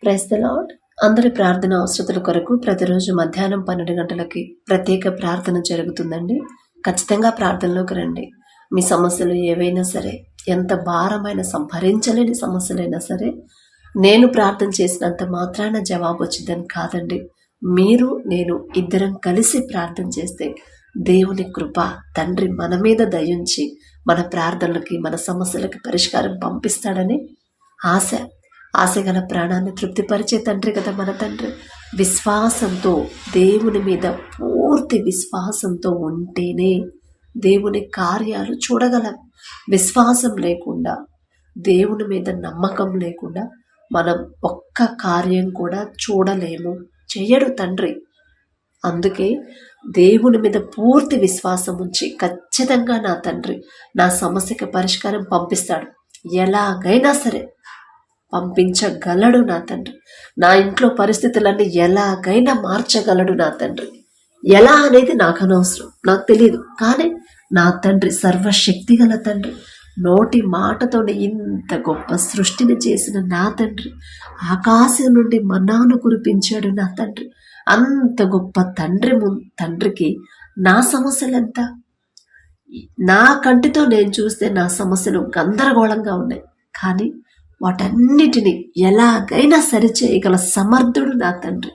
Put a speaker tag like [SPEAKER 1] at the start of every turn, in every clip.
[SPEAKER 1] Praise the lord. అందరి ప్రార్థన అవసరతల కొరకు ప్రతిరోజు మధ్యాహ్నం 12 గంటలకి ప్రత్యేక ప్రార్థన జరుగుతుందండి. ఖచ్చితంగా ప్రార్థనలోకి రండి. మీ సమస్యలు ఏవైనా సరే, ఎంత భారమైన భరించలేని సమస్యలైనా సరే, నేను ప్రార్థన చేసినంత మాత్రాన జవాబు వచ్చిందని కాదండి. మీరు నేను ఇద్దరం కలిసి ప్రార్థన చేస్తే దేవుని కృప తండ్రి మన మీద దయించి మన ప్రార్థనలకి మన సమస్యలకి పరిష్కారం పంపిస్తాడని ఆశ గల ప్రాణాన్ని తృప్తిపరిచే తండ్రి కదా మన తండ్రి. విశ్వాసంతో దేవుని మీద పూర్తి విశ్వాసంతో ఉంటేనే దేవుని కార్యాలు చూడగలం. విశ్వాసం లేకుండా, దేవుని మీద నమ్మకం లేకుండా మనం ఒక్క కార్యం కూడా చూడలేము, చెయ్యడు తండ్రి. అందుకే దేవుని మీద పూర్తి విశ్వాసం ఉంచి ఖచ్చితంగా నా తండ్రి నా సమస్యకి పరిష్కారం పంపిస్తాడు, ఎలాగైనా సరే పంపించగలడు నా తండ్రి. నా ఇంట్లో పరిస్థితులన్నీ ఎలాగైనా మార్చగలడు నా తండ్రి. ఎలా అనేది నాకు అనవసరం, నాకు తెలియదు. కానీ నా తండ్రి సర్వశక్తి గల తండ్రి, నోటి మాటతోనే ఇంత గొప్ప సృష్టిని చేసిన నా తండ్రి, ఆకాశం నుండి మన్నాను కురిపించాడు నా తండ్రి. అంత గొప్ప తండ్రికి నా సమస్యలెంత? నా కంటితో నేను చూస్తే నా సమస్యలు గందరగోళంగా ఉన్నాయి. కానీ వాటన్నిటిని ఎలాగైనా సరిచేయగల సమర్థుడు నా తండ్రి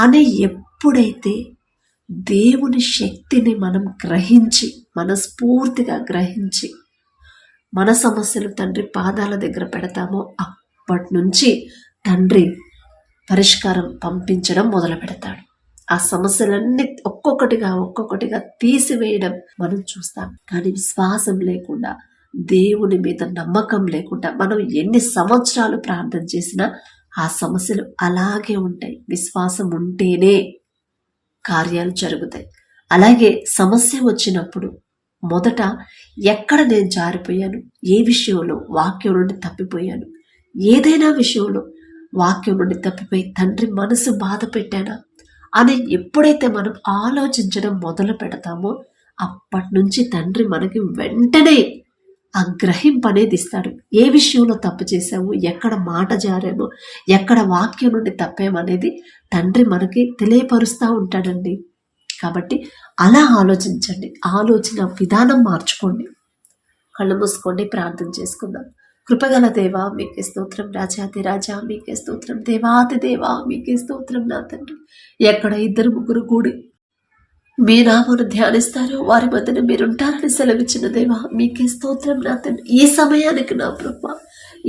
[SPEAKER 1] అని ఎప్పుడైతే దేవుని శక్తిని మనం గ్రహించి, మనస్ఫూర్తిగా గ్రహించి మన సమస్యలు తండ్రి పాదాల దగ్గర పెడతామో అప్పటి నుంచి తండ్రి పరిష్కారం పంపించడం మొదలు పెడతాడు. ఆ సమస్యలన్నీ ఒక్కొక్కటిగా తీసివేయడం మనం చూస్తాం. కానీ విశ్వాసం లేకుండా, దేవుని మీద నమ్మకం లేకుండా మనం ఎన్ని సంవత్సరాలు ప్రార్థన చేసినా ఆ సమస్యలు అలాగే ఉంటాయి. విశ్వాసం ఉంటేనే కార్యాలు జరుగుతాయి. అలాగే సమస్య వచ్చినప్పుడు మొదట ఎక్కడ నేను జారిపోయాను, ఏ విషయంలో వాక్యం నుండి తప్పిపోయాను, ఏదైనా విషయంలో వాక్యం నుండి తప్పిపోయి తండ్రి మనసు బాధ పెట్టానా అని ఎప్పుడైతే మనం ఆలోచించడం మొదలు పెడతామో అప్పటి నుంచి తండ్రి మనకి వెంటనే ఆ గ్రహింపు అనేది ఇస్తాడు. ఏ విషయంలో తప్పు చేసాము, ఎక్కడ మాట జారాము, ఎక్కడ వాక్యం నుండి తప్పామనేది తండ్రి మనకి తెలియపరుస్తూ ఉంటాడండి. కాబట్టి అలా ఆలోచించండి, ఆలోచన విధానం మార్చుకోండి. కళ్ళు మూసుకోండి, ప్రార్థన చేసుకుందాం. కృపగల దేవా మీకే స్తోత్రం, రాజాతి రాజా మీకే స్తోత్రం, దేవాతి దేవా మీకే స్తోత్రం నా తండ్రి. ఎక్కడ 2-3 కూడి మీ నామను ధ్యానిస్తారో వారి మధ్యన మీరుంటారని సెలవిచ్చిన దేవా మీకే స్తోత్రం నా తండ్రి. ఈ సమయానికి నా ప్రభా,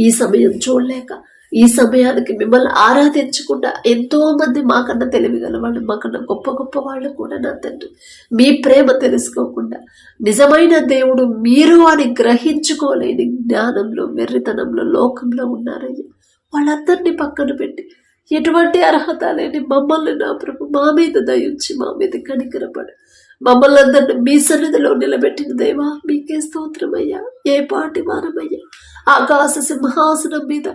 [SPEAKER 1] ఈ సమయం చూడలేక, ఈ సమయానికి మిమ్మల్ని ఆరాధించకుండా ఎంతో మంది మాకన్నా తెలివిగల వాళ్ళు, మాకన్నా గొప్ప వాళ్ళు కూడా నా తండ్రి మీ ప్రేమ తెలుసుకోకుండా, నిజమైన దేవుడు మీరు అని గ్రహించుకోలేని జ్ఞానంలో, వెర్రితనంలో, లోకంలో ఉన్నారయ్యా. వాళ్ళందరినీ పక్కన పెట్టి ఎటువంటి అర్హత లేని మమ్మల్ని నా ప్రభు మా మీద దయించి, మా మీద కనికరపడి మమ్మల్ని అందరినీ మీ సన్నిధిలో నిలబెట్టిన దేవా మీకే స్తోత్రమయ్యా. ఏ పాటి వారమయ్యా, ఆకాశ సింహాసనం మీద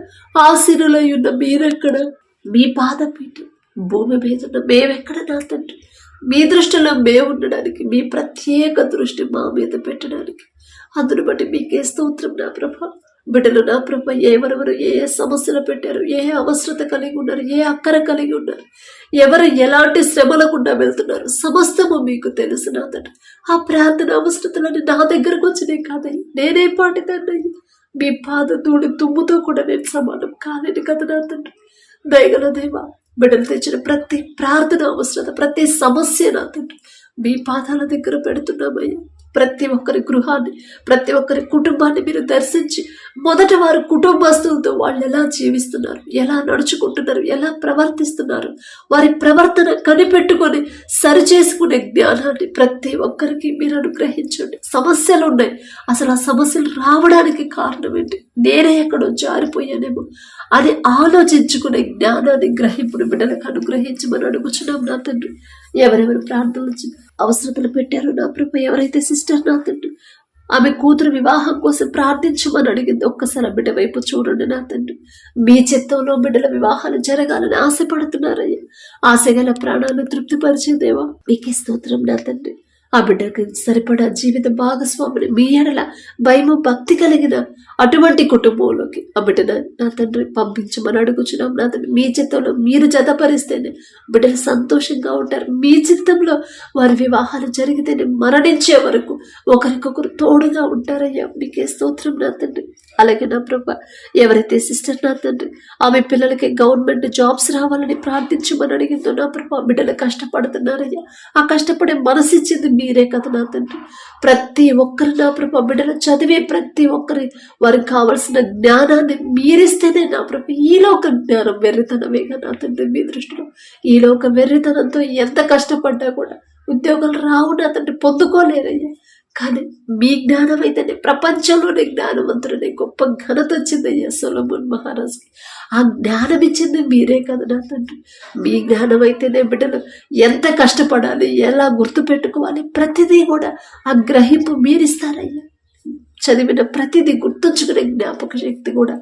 [SPEAKER 1] ఆసీనులై ఉన్న మీరెక్కడ, మీ పాదపీఠం భూమి మీద ఉన్న మేమెక్కడ నా తండ్రి. మీ దృష్టిలో మేము ఉండడానికి, మీ ప్రత్యేక దృష్టి మా మీద పెట్టడానికి, అందును బట్టి మీకే స్తోత్రం నా ప్రభా. బిడ్డలు నా ప్రభ ఎవరెవరు ఏ సమస్యలు పెట్టారు, ఏ అవసరత కలిగి ఉన్నారు, ఏ అక్కర కలిగి ఉన్నారు, ఎవరు ఎలాంటి శ్రమల గుండా వెళ్తున్నారు, సమస్తము మీకు తెలుసు నా తండ్రి. ఆ ప్రార్థన అవసరతలని నా దగ్గరకు వచ్చినాయి కాదయ్యి, నేనే పాటిదాన్నయ్యి. మీ పాద ధూళి తుమ్ముతో కూడా నేను సమానం కాలేని కదా నా తండ్రి. దయగల దేవా, బిడ్డలు తెచ్చిన ప్రతి ప్రార్థన అవసరత, ప్రతి సమస్య నా తండ్రి మీ పాదాల దగ్గర పెడుతున్నామయ్యా. ప్రతి ఒక్కరి గృహాన్ని, ప్రతి ఒక్కరి కుటుంబాన్ని మీరు దర్శించి మొదట వారి కుటుంబస్తులతో వాళ్ళు ఎలా జీవిస్తున్నారు, ఎలా నడుచుకుంటున్నారు, ఎలా ప్రవర్తిస్తున్నారు, వారి ప్రవర్తన కనిపెట్టుకొని సరిచేసుకునే జ్ఞానాన్ని ప్రతి ఒక్కరికి మీరు అనుగ్రహించండి. సమస్యలు ఉన్నాయి, అసలు ఆ సమస్యలు రావడానికి కారణం ఏంటి, నేనే ఎక్కడో జారిపోయానేమో అని ఆలోచించుకునే జ్ఞానాన్ని గ్రహింపుడు బిడ్డలకు అనుగ్రహించమని అడుగుచున్నాం నా తండ్రి. ఎవరెవరు ప్రార్థనలు అవసరతలు పెట్టారో నా ప్రభు, ఎవరైతే సిస్టర్ నా తండ్రి ఆమె కూతురు వివాహం కోసం ప్రార్థించమని అడిగింది, ఒక్కసారి బిడ్డ వైపు చూడండి నా తండ్రి. మీ చిత్తంలో బిడ్డల వివాహాలు జరగాలని ఆశపడుతున్నారయ్యా. ఆశగల ప్రాణాలను తృప్తిపరిచే దేవా మీకే స్తోత్రం నా తండ్రి. ఆ బిడ్డకి సరిపడా జీవిత భాగస్వామిని మీ ఎడల భయము భక్తి కలిగిన అటువంటి కుటుంబంలోకి ఆ బిడ్డను నా తండ్రి పంపించమని అడుగుచున్నాం. నా తండ్రి మీ చిత్తంలో మీరు జతపరిస్తేనే బిడ్డలు సంతోషంగా ఉంటారు. మీ చిత్తంలో వారి వివాహాలు జరిగితేనే మరణించే వరకు ఒకరికొకరు తోడుగా ఉంటారయ్యా. మీకే స్తోత్రం నా తండ్రి. అలాగే నా ప్రభా, ఎవరైతే సిస్టర్ నా తండ్రి ఆమె పిల్లలకి గవర్నమెంట్ జాబ్స్ రావాలని ప్రార్థించమని అడిగిందో నా ప్రభా, బిడ్డలు కష్టపడుతున్నారయ్యా. ఆ కష్టపడే మనసిచ్చింది మీరే కదా నా తండ్రి. ప్రతి ఒక్కరు నా ప్రభా బిడ్డలు చదివే ప్రతి ఒక్కరి వారికి కావలసిన జ్ఞానాన్ని మీరిస్తేనే నా ప్రభా ఈ లోక జ్ఞానం వెర్రితనమేగా నా తండ్రి. మీ దృష్టిలో ఈ లోక వెర్రితనంతో ఎంత కష్టపడ్డా కూడా ఉద్యోగాలు రావు నా తండ్రి, పొందుకోలేరయ్యా. కానీ మీ జ్ఞానం అయితేనే ప్రపంచంలోనే జ్ఞానవంతులనే గొప్ప ఘనత వచ్చిందయ్యా సొలొమోన్ మహారాజుకి. ఆ జ్ఞానం ఇచ్చింది మీరే కదా నా తండ్రి. మీ జ్ఞానం అయితేనే బిడ్డలు ఎంత కష్టపడాలి, ఎలా గుర్తు పెట్టుకోవాలి, ప్రతిదీ కూడా ఆ గ్రహింపు మీరిస్తారయ్యా. చదివిన ప్రతిదీ గుర్తుంచుకునే జ్ఞాపక శక్తి కూడా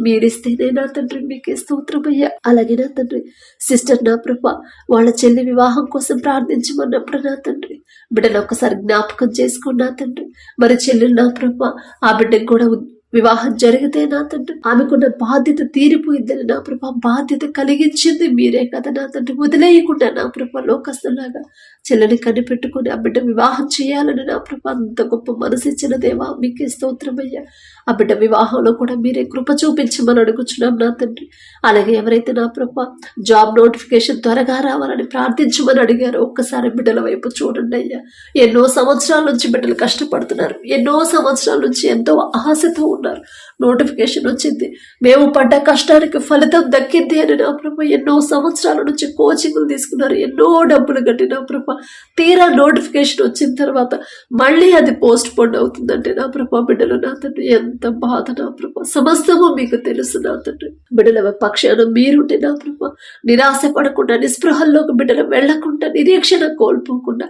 [SPEAKER 1] మీరిస్తేనే నా తండ్రి. మీకే స్తోత్రమయ్యా. అలాగే నా తండ్రి సిస్టర్ నా ప్రభ వాళ్ళ చెల్లి వివాహం కోసం ప్రార్థించమన్నప్పుడు నా తండ్రి బిడ్డను ఒక్కసారి జ్ఞాపకం చేసుకోండి నా తండ్రి. మరి చెల్లెలు నా ప్రభ ఆ బిడ్డకు కూడా వివాహం జరిగితే నా తండ్రి ఆమెకున్న బాధ్యత తీరిపోయిందని నా ప్రభ బాధ్యత కలిగించింది మీరే కదా నా తండ్రి. వదిలేయకుండా నా ప్రభ లోకస్తులాగా చెల్లని కనిపెట్టుకుని ఆ బిడ్డ వివాహం చేయాలని నా ప్రభ అంత గొప్ప మనసిచ్చిన దేవా మీకే స్తోత్రమయ్యా. ఆ బిడ్డ వివాహంలో కూడా మీరే కృప చూపించమని అడుగుచున్నాం నా తండ్రి. అలాగే ఎవరైతే నా ప్రభ జాబ్ నోటిఫికేషన్ త్వరగా రావాలని ప్రార్థించమని అడిగారో ఒక్కసారి బిడ్డల వైపు చూడండి అయ్యా. ఎన్నో సంవత్సరాల నుంచి బిడ్డలు కష్టపడుతున్నారు, ఎన్నో సంవత్సరాల నుంచి ఎంతో ఆశతో ఉన్నారు. నోటిఫికేషన్ వచ్చింది, మేము పడ్డ కష్టానికి ఫలితం దక్కింది అని నా ప్రభ ఎన్నో సంవత్సరాల నుంచి కోచింగ్లు తీసుకున్నారు, ఎన్నో డబ్బులు కట్టి నా ప్రభ తీరా నోటిఫికేషన్ వచ్చిన తర్వాత మళ్ళీ అది పోస్ట్ పోన్ అవుతుందంటే నా ప్రభ బిడ్డలు నా తండ్రి ఎంత బాధ నా ప్రభ. సమస్తము మీకు తెలుసు నా తండ్రి. బిడ్డల పక్షాన మీరుంటే నా ప్రభ నిరాశ పడకుండా, నిస్పృహల్లోకి బిడ్డలు వెళ్లకుండా, నిరీక్షణ కోల్పోకుండా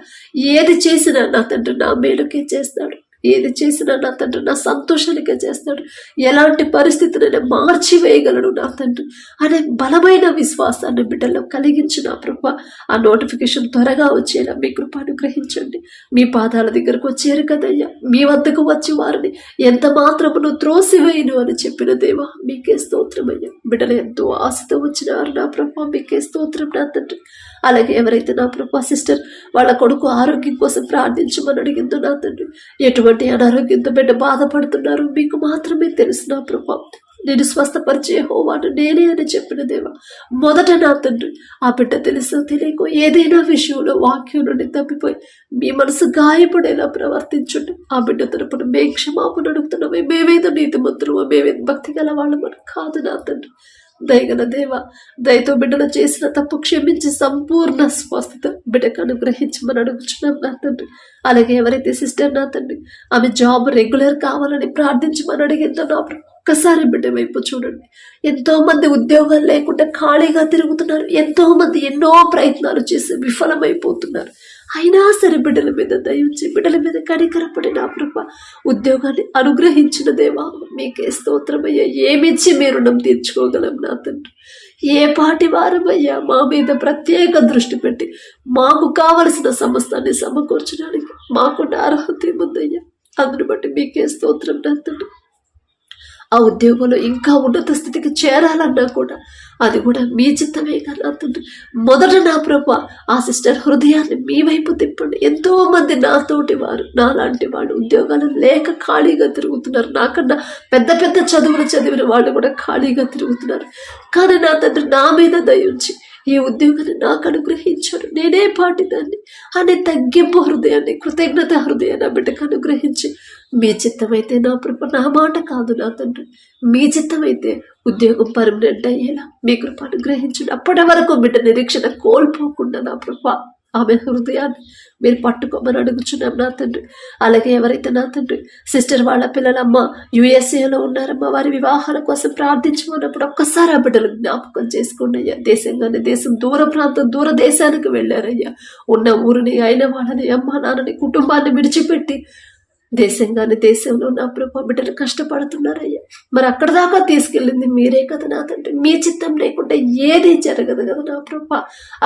[SPEAKER 1] ఏది చేసినా నా తండ్రి నా మేలుకే చేస్తాడు. ఏది చేసినా నా తండ్రి నా సంతోషానికే చేస్తాడు. ఎలాంటి పరిస్థితులైనా మార్చి వేయగలడు నా తండ్రి అనే బలమైన విశ్వాసాన్ని బిడ్డల్లో కలిగించి నా ప్రభ ఆ నోటిఫికేషన్ త్వరగా వచ్చేలా మీ కృప అనుగ్రహించండి. మీ పాదాల దగ్గరకు వచ్చారు కదయ్యా, మీ వద్దకు వచ్చి వారిని ఎంత మాత్రమును త్రోసివేయను అని చెప్పిన దేవా మీకే స్తోత్రమయ్యా. బిడ్డలు ఎంతో ఆశతో వచ్చినారు నా ప్రభ మీకే స్తోత్రం నా తండ్రి. అలాగే ఎవరైతే నా ప్రభా సిస్టర్ వాళ్ళ కొడుకు ఆరోగ్యం కోసం ప్రార్థించమని అడిగిందో నా తండ్రి ఎటువంటి అనారోగ్యంతో బిడ్డ బాధపడుతున్నారు మీకు మాత్రమే తెలుసు నా ప్రభా. నేను స్వస్థపరిచే యెహోవాను నేనే అని చెప్పిన దేవా మొదట నా తండ్రి ఆ బిడ్డ తెలుసో తెలియకో ఏదైనా విషయంలో వాక్యం నుండి తప్పిపోయి మీ మనసు గాయపడేలా ప్రవర్తించుండి ఆ బిడ్డ తరపున మే క్షమాపణ అడుగుతున్నామే. మేమేదో నీతిమంతులమో మేమేదో భక్తి గల వాళ్ళమని కాదు నా తండ్రి. దయగల దేవ దయతో బిడ్డలు చేసిన తప్పు క్షమించి సంపూర్ణ స్వస్థత బిడ్డకు అనుగ్రహించమని అడుగుచున్నాం నా తండ్రి. అలాగే ఎవరైతే సిస్టర్ నా తండ్రి ఆమె జాబ్ రెగ్యులర్ కావాలని ప్రార్థించమని అడిగిందో నా ఒక్కసారి బిడ్డ వైపు చూడండి. ఎంతో మంది ఉద్యోగాలు లేకుండా ఖాళీగా తిరుగుతున్నారు, ఎంతో మంది ఎన్నో ప్రయత్నాలు చేసి విఫలమైపోతున్నారు. అయినా సరే బిడ్డల మీద దయించి బిడ్డల మీద కనికరపడి నా ప్రభ ఉద్యోగాన్ని అనుగ్రహించిన దేవా మీకే స్తోత్రమయ్యా. ఏమిచ్చి మీ రుణం తీర్చుకోగలం నా తండ్రి. ఏ పాటి వారమయ్యా మా మీద ప్రత్యేక దృష్టి పెట్టి మాకు కావలసిన సమస్తాన్ని సమకూర్చడానికి మాకున్న అర్హత ఏముందయ్యా. అందును బట్టి మీకే స్తోత్రం నా తండ్రి. ఆ ఉద్యోగంలో ఇంకా ఉన్నత స్థితికి చేరాలన్నా కూడా అది కూడా మీ చిత్తమే కదా తండ్రి. మొదట నా ప్రభు ఆ సిస్టర్ హృదయాన్ని మీ వైపు తిప్పండి. ఎంతో మంది నాతోటి వారు నాలాంటి వాళ్ళు ఉద్యోగాలు లేక ఖాళీగా తిరుగుతున్నారు. నాకన్నా పెద్ద పెద్ద చదువులు చదివిన వాళ్ళు కూడా ఖాళీగా తిరుగుతున్నారు. కానీ నా తండ్రి నా మీద దయించి ఈ ఉద్యోగాన్ని నాకు అనుగ్రహించాడు, నేనే పాటిదాన్ని అనే తగ్గింపు హృదయాన్ని కృతజ్ఞత హృదయాన్ని బిడ్డకు అనుగ్రహించి మీ చిత్తమైతే నా కృప నా మాట కాదు నా తండ్రి మీ చిత్తమైతే ఉద్యోగం పర్మనెంట్ అయ్యేలా మీ కృప అనుగ్రహించండి. అప్పటి వరకు బిడ్డ నిరీక్షణ కోల్పోకుండా నా కృప ఆమె హృదయాన్ని మీరు పట్టుకోమని అడుగుచున్నాం నా తండ్రి. అలాగే ఎవరైతే నా తండ్రి సిస్టర్ వాళ్ళ పిల్లలమ్మ యుఎస్ఏలో ఉన్నారమ్మా వారి వివాహాల కోసం ప్రార్థించుకున్నప్పుడు ఒక్కసారి ఆ బిడ్డలు జ్ఞాపకం చేసుకోండి అయ్యా. దేశంగానే దేశం దూర ప్రాంతం దూర దేశానికి వెళ్ళారయ్యా. ఉన్న ఊరిని అయిన వాళ్ళని అమ్మ నాన్నని కుటుంబాన్ని విడిచిపెట్టి దేశంగాని దేశంలో నా ప్రభా బిడ్డలు కష్టపడుతున్నారయ్యా. మరి అక్కడ దాకా తీసుకెళ్ళింది మీరే కదా నా తండ్రి. మీ చిత్తం లేకుండా ఏది జరగదు కదా నా ప్రభా.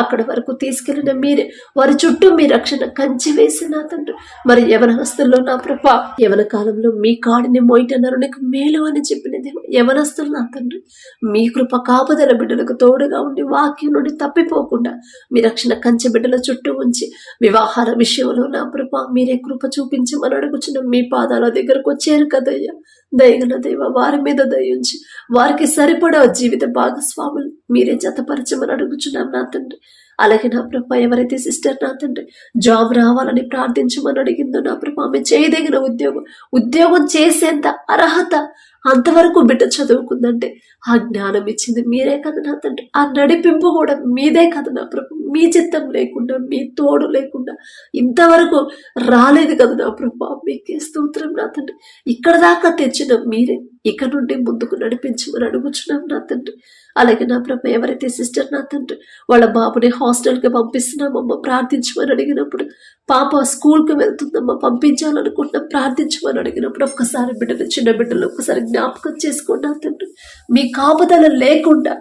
[SPEAKER 1] అక్కడి వరకు తీసుకెళ్ళిన మీరే, వారి చుట్టూ మీ రక్షణ కంచి వేసి నా తండ్రి. మరి యవనస్తుల్లో నా ప్రభా, యవన కాలంలో మీ కాడిని మోయటన్నారు నీకు మేలు అని చెప్పినది యవనస్తులు నా తండ్రి. మీ కృప కాపుదల బిడ్డలకు తోడుగా ఉండి వాక్యం నుండి తప్పిపోకుండా మీ రక్షణ కంచె బిడ్డల చుట్టూ ఉంచి వివాహాల విషయంలో నా ప్రభా మీరే కృప చూపించమని అడుగుచున్న మీ పాదాల దగ్గరకు వచ్చారు కదయ్యా. దయగల దేవ, వారి మీద దయించి వారికి సరిపడా జీవిత భాగస్వాములు మీరే జతపరచమని అడుగుచున్నాం నా తండ్రి. అలాగే నా ప్రభా, ఎవరైతే సిస్టర్ నా తండ్రి జాబ్ రావాలని ప్రార్థించమని అడిగిందో నా ప్రభా, ఆమె చేయదగిన ఉద్యోగం చేసేంత అర్హత అంతవరకు బిడ్డ చదువుకుందంటే ఆ జ్ఞానం ఇచ్చింది మీరే కదా నా తండ్రి. ఆ నడిపింపు కూడా మీదే కదా నా ప్రభు. మీ చిత్తం లేకుండా, మీ తోడు లేకుండా ఇంతవరకు రాలేదు కదా నా ప్రభు. మీకే స్తోత్రం నా తండ్రి. ఇక్కడ దాకా తెచ్చిన మీరే, ఇక్కడ నుండి ముందుకు నడిపించమని అడుగుచున్నాం నా తండ్రి. అలాగే నా ప్రభు, ఎవరైతే సిస్టర్ నా తండ్రి వాళ్ళ బాబుని హాస్టల్కి పంపిస్తున్నామమ్మ ప్రార్థించమని అడిగినప్పుడు, పాప స్కూల్కి వెళ్తుందమ్మా పంపించాలనుకుంటున్నాం ప్రార్థించమని అడిగినప్పుడు, ఒక్కసారి బిడ్డలు, చిన్న బిడ్డలు ఒక్కసారి జ్ఞాపకం చేసుకోండి నా తండ్రి. మీ కాపుదల లేకుండా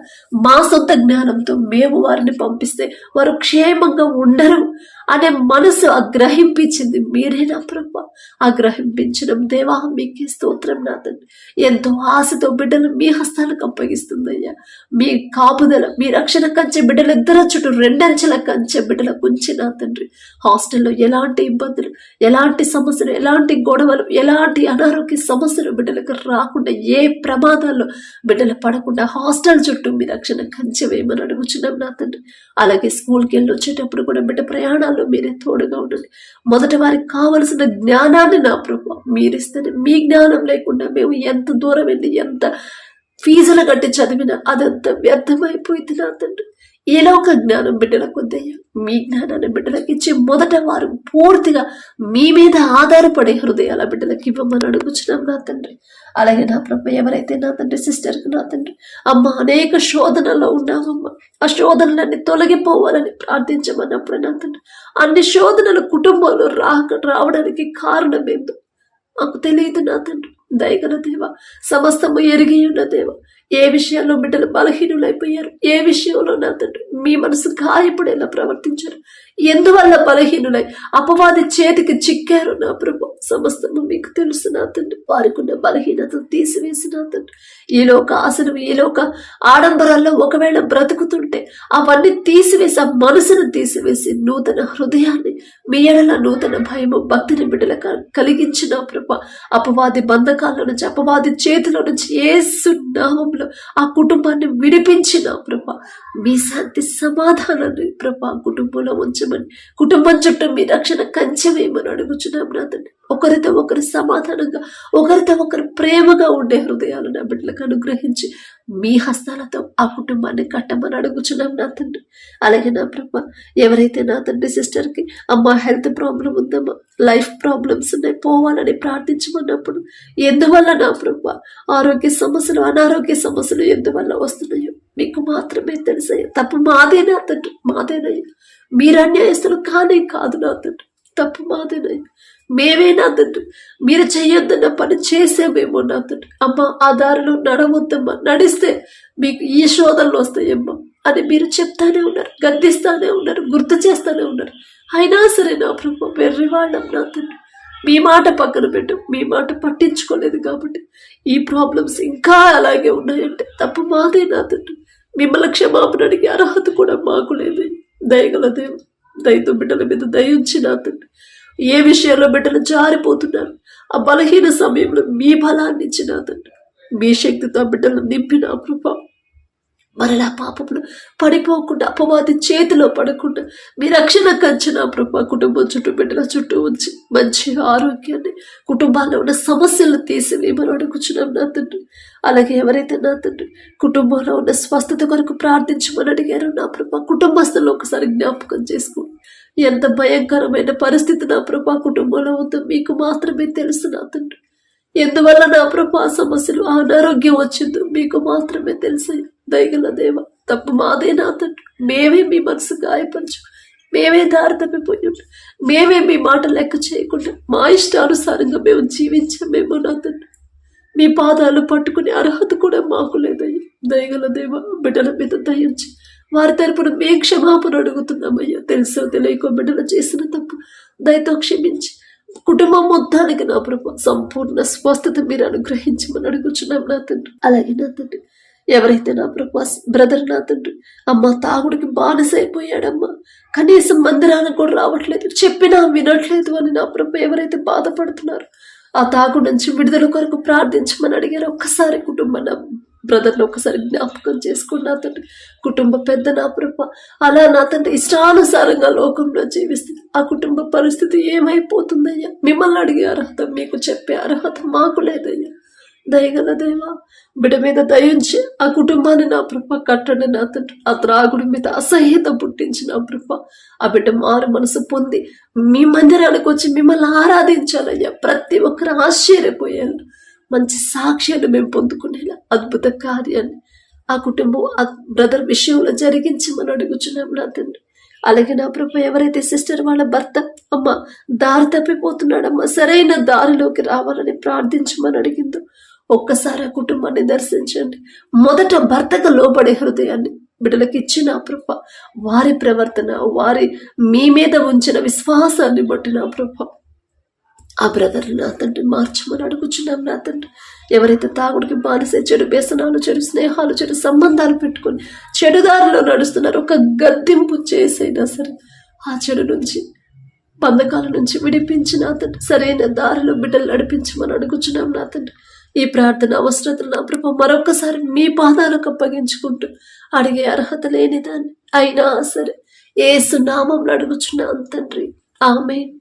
[SPEAKER 1] మా సొంత జ్ఞానంతో మేము వారిని పంపిస్తే వారు క్షేమంగా ఉండరు అనే మనసు గ్రహింపించింది మీరే నా ప్రభు. గ్రహింపించడం దేవా మీకే స్తోత్రం నా తండ్రి. ఎంతో ఆశతో బిడ్డలు మీ హస్తాలకు అప్పగిస్తుందయ్యా. మీ కాపుదల, మీ రక్షణ కంచె బిడ్డలు ఇద్దరు చుట్టూ రెండంచెల కంచె బిడ్డలకు ఉంచి నా తండ్రి. హాస్టల్లో ఎలాంటి ఇబ్బందులు, ఎలాంటి సమస్యలు, ఎలాంటి గొడవలు, ఎలాంటి అనారోగ్య సమస్యలు బిడ్డలకు రాకుండా, ఏ ప్రమాదాల్లో బిడ్డలు పడకుండా హాస్టల్ చుట్టూ మీ రక్షణ కంచె వేయమని అడుగుచున్నాం నా తండ్రి. అలాగే స్కూల్కి వెళ్ళి వచ్చేటప్పుడు కూడా బిడ్డ ప్రయాణాల్లో మీరే తోడుగా ఉండండి. మొదట వారికి కావలసిన జ్ఞానాన్ని నా ప్రభు మీరిస్తేనే, మీ జ్ఞానం లేకుండా మేము ఎంత దూరం వెళ్ళి ఎంత ఫీజులు కట్టి చదివినా అదంతా వ్యర్థమైపోయింది నా తండ్రి. ఏదో ఒక జ్ఞానం బిడ్డలకు వద్దయ్యా. మీ జ్ఞానాన్ని బిడ్డలకు ఇచ్చి మొదట వారు పూర్తిగా మీ మీద ఆధారపడే హృదయాల బిడ్డలకు ఇవ్వమని అడుగుచున్నాం నా తండ్రి. అలాగే నా ప్రభు, ఎవరైతే నా తండ్రి సిస్టర్కి నా తండ్రి అమ్మ అనేక శోధనలో ఉన్నామమ్మ, ఆ శోధనలన్నీ తొలగిపోవాలని ప్రార్థించమన్నప్పుడు నా తండ్రి, అన్ని శోధనలు కుటుంబంలో రావడానికి కారణం ఏందో మాకు తెలియదు నా తండ్రి. దయగల దేవ, సమస్తము ఎరిగి ఉన్న దేవ, ఏ విషయాల్లో బిడ్డలు బలహీనులైపోయారు, ఏ విషయంలో నా తండ్రి మీ మనసు గాయపడేలా ప్రవర్తించారు, ఎందువల్ల బలహీనులై అపవాది చేతికి చిక్కారు నా ప్రభు, సమస్తము మీకు తెలుసు నా తండ్రి. వారికి ఉన్న బలహీనతను తీసివేసి నా తండ్రి, ఈలోక ఆశను, ఈలోక ఆడంబరాల్లో ఒకవేళ బ్రతుకుతుంటే అవన్నీ తీసివేసి, ఆ మనసును తీసివేసి నూతన హృదయాన్ని, మీ ఎడల నూతన భయము, భక్తిని బిడ్డలకు కలిగించిన ప్రభు, అపవాది బంధకాల నుంచి, అపవాది చేతిలో నుంచి యేసు నామములో ఆ కుటుంబాన్ని విడిపించిన ప్రభు, మీ శాంతి సమాధానాన్ని ప్రభు కుటుంబంలో ఉంచమని, కుటుంబం చుట్టూ మీ రక్షణ కంచెవేయమని అడుగుచున్నాం నా తండ్రి. ఒకరితో ఒకరు సమాధానంగా, ఒకరితో ఒకరు ప్రేమగా ఉండే హృదయాలు నా బిడ్డలకు అనుగ్రహించి మీ హస్తాలతో ఆ కుటుంబాన్ని కట్టమని అడుగుచున్నాం నా తండ్రి. అలాగే నా ప్రభు, ఎవరైతే నా తండ్రి సిస్టర్కి అమ్మ హెల్త్ ప్రాబ్లం ఉందమ్మా, లైఫ్ ప్రాబ్లమ్స్ ఉన్నాయి, పోవాలని ప్రార్థించమన్నప్పుడు ఎందువల్ల నా ప్రభు ఆరోగ్య సమస్యలు, అనారోగ్య సమస్యలు ఎందువల్ల వస్తున్నాయో మీకు మాత్రమే తెలుసయ్యా. తప్పు మాదే నా తండ్రి, మాదేనయ్యా. మీరు అన్యాయస్తులు కానే కాదు నా తండ్రి, తప్పు మాదేనయ్యా. మేమే నా తండ్రి మీరు చెయ్యొద్దన్న పని చేసేమేమో నా తండ్రి. అమ్మ ఆ దారిలో నడవద్దమ్మా, నడిస్తే మీకు ఈ శోధనలు వస్తాయమ్మా అని మీరు చెప్తానే ఉన్నారు, గద్దిస్తానే ఉన్నారు, గుర్తు చేస్తానే ఉన్నారు. అయినా సరే నా ప్రభు వెర్రివాళ్ళం నా తండ్రి. మీ మాట పక్కన పెట్టు, మీ మాట పట్టించుకోలేదు కాబట్టి ఈ ప్రాబ్లమ్స్ ఇంకా అలాగే ఉన్నాయంటే తప్పు మాదే నా తండ్రి. మిమ్మల్ని క్షమాపణ అడిగే అర్హత కూడా మాకు లేదు. దయగల దేవు, దయతో బిడ్డల మీద దయించి నా తండ్రి, ఏ విషయంలో బిడ్డలు జారిపోతున్నారు ఆ బలహీన సమయంలో మీ బలాన్ని ఇచ్చిన తండ్రి, మీ శక్తితో ఆ బిడ్డలు నింపిన కృప, మరలా పాపములు పడిపోకుండా, అపవాది చేతిలో పడకుండా మీ రక్షణ కంచిన ప్రభు కుటుంబం చుట్టూ, బిడ్డల చుట్టూ ఉంచి మంచి ఆరోగ్యాన్ని, కుటుంబాల్లో ఉన్న సమస్యలను తీసివేయమని అడుగుచున్నాం నా తండ్రి. అలాగే ఎవరైతే నా తండ్రి కుటుంబంలో ఉన్న స్వస్థత కొరకు ప్రార్థించమని అడిగారో నా ప్రభు, కుటుంబస్తులు ఒకసారి జ్ఞాపకం చేసుకోండి. ఎంత భయంకరమైన పరిస్థితి నా ప్రభు కుటుంబంలో ఉందో మీకు మాత్రమే తెలుసు నా తండ్రి. ఎందువల్ల నా ప్రభు సమస్యలు, అనారోగ్యం వచ్చిందో మీకు మాత్రమే తెలుసు. దయగల దేవ, తప్పు మాదే నా తండ్రి. మేమే మీ మనసు గాయపరచు, మేమే దారి తప్పిపోయి ఉంటాం, మేమే మీ మాట లెక్క చేయకుండా మా ఇష్టానుసారంగా మేము జీవించామేమో నా తండ్రి. మీ పాదాలు పట్టుకునే అర్హత కూడా మాకు లేదయ్యా. దయగల దేవ, బిడ్డల మీద దయించి వారి తరపున మే క్షమాపణ అడుగుతున్నామయ్యా. తెలుసో తెలియకో బిడ్డలు చేసిన తప్పు దయతో క్షమించి కుటుంబం మొత్తానికి నా ప్రభు సంపూర్ణ స్వస్థత మీరు అనుగ్రహించమని అడుగుచున్నాం నా తండ్రి. అలాగే నా తండ్రి, ఎవరైతే నా ప్రభు బ్రదర్ నా తండ్రి అమ్మ తాగుడికి బానిసైపోయాడమ్మా, కనీసం మందిరానికి కూడా రావట్లేదు, చెప్పినా వినట్లేదు అని నా ప్రభు ఎవరైతే బాధపడుతున్నారో ఆ తాగు నుంచి విడుదల కొరకు ప్రార్థించమని అడిగారు. ఒక్కసారి కుటుంబం నా బ్రదర్ని ఒక్కసారి జ్ఞాపకం చేసుకోండి నా తండ్రి. కుటుంబ పెద్ద నా ప్రభు అలా నా తండ్రి ఇష్టానుసారంగా లోకంలో జీవిస్తుంది. ఆ కుటుంబ పరిస్థితి ఏమైపోతుందయ్యా? మిమ్మల్ని అడిగే అర్హత, మీకు చెప్పే అర్హత మాకు లేదయ్యా. దయగల దేవా, బిడ్డ మీద దయించి ఆ కుటుంబాన్ని నా ప్రభ కట్టండి నా తండ్రి. ఆ త్రాగుడి మీద అసహ్యత పుట్టించి నా ప్రభ ఆ బిడ్డ మారు మనసు పొంది మీ మందిరానికి వచ్చి మిమ్మల్ని ఆరాధించాలయ్యా. ప్రతి ఒక్కరు ఆశ్చర్యపోయారు. మంచి సాక్ష్యాన్ని మేము పొందుకునేలా అద్భుత కార్యాన్ని ఆ కుటుంబం ఆ బ్రదర్ విషయంలో జరిగించమని అడుగుచున్నాం నా తండ్రి. అలాగే నా ప్రభ ఎవరైతే సిస్టర్ వాళ్ళ భర్త అమ్మ దారి తప్పిపోతున్నాడమ్మా, సరైన దారిలోకి రావాలని ప్రార్థించమని అడిగిందో ఒక్కసారి ఆ కుటుంబాన్ని దర్శించండి. మొదట భర్తకు లోబడే హృదయాన్ని బిడ్డలకు ఇచ్చిన ప్రభ వారి ప్రవర్తన, వారి మీ మీద ఉంచిన విశ్వాసాన్ని బట్టి నా ప్రభ ఆ బ్రదర్ నా తండ్రి మార్చమని అడుగుచున్నాం నా తండ్రి. ఎవరైతే తాగుడికి బానిసే, చెడు వ్యసనాలు, చెడు స్నేహాలు, చెడు సంబంధాలు పెట్టుకొని చెడుదారిలో నడుస్తున్నారు, ఒక గద్దింపు చేసైనా సరే ఆ చెడు నుంచి బంధకాల నుంచి విడిపించి నా తండ్రి సరైన దారిలో బిడ్డలు నడిపించమని అడుగుచున్నాం నా తండ్రి. ఈ ప్రార్థన అవసరతలు నా ప్రభు మరొక్కసారి మీ పాదాలకు అప్పగించుకుంటూ అడిగే అర్హత లేనిదాన్ని అయినా సరే యేసు నామములో అడుగుచున్నాం తండ్రి. ఆమేన్.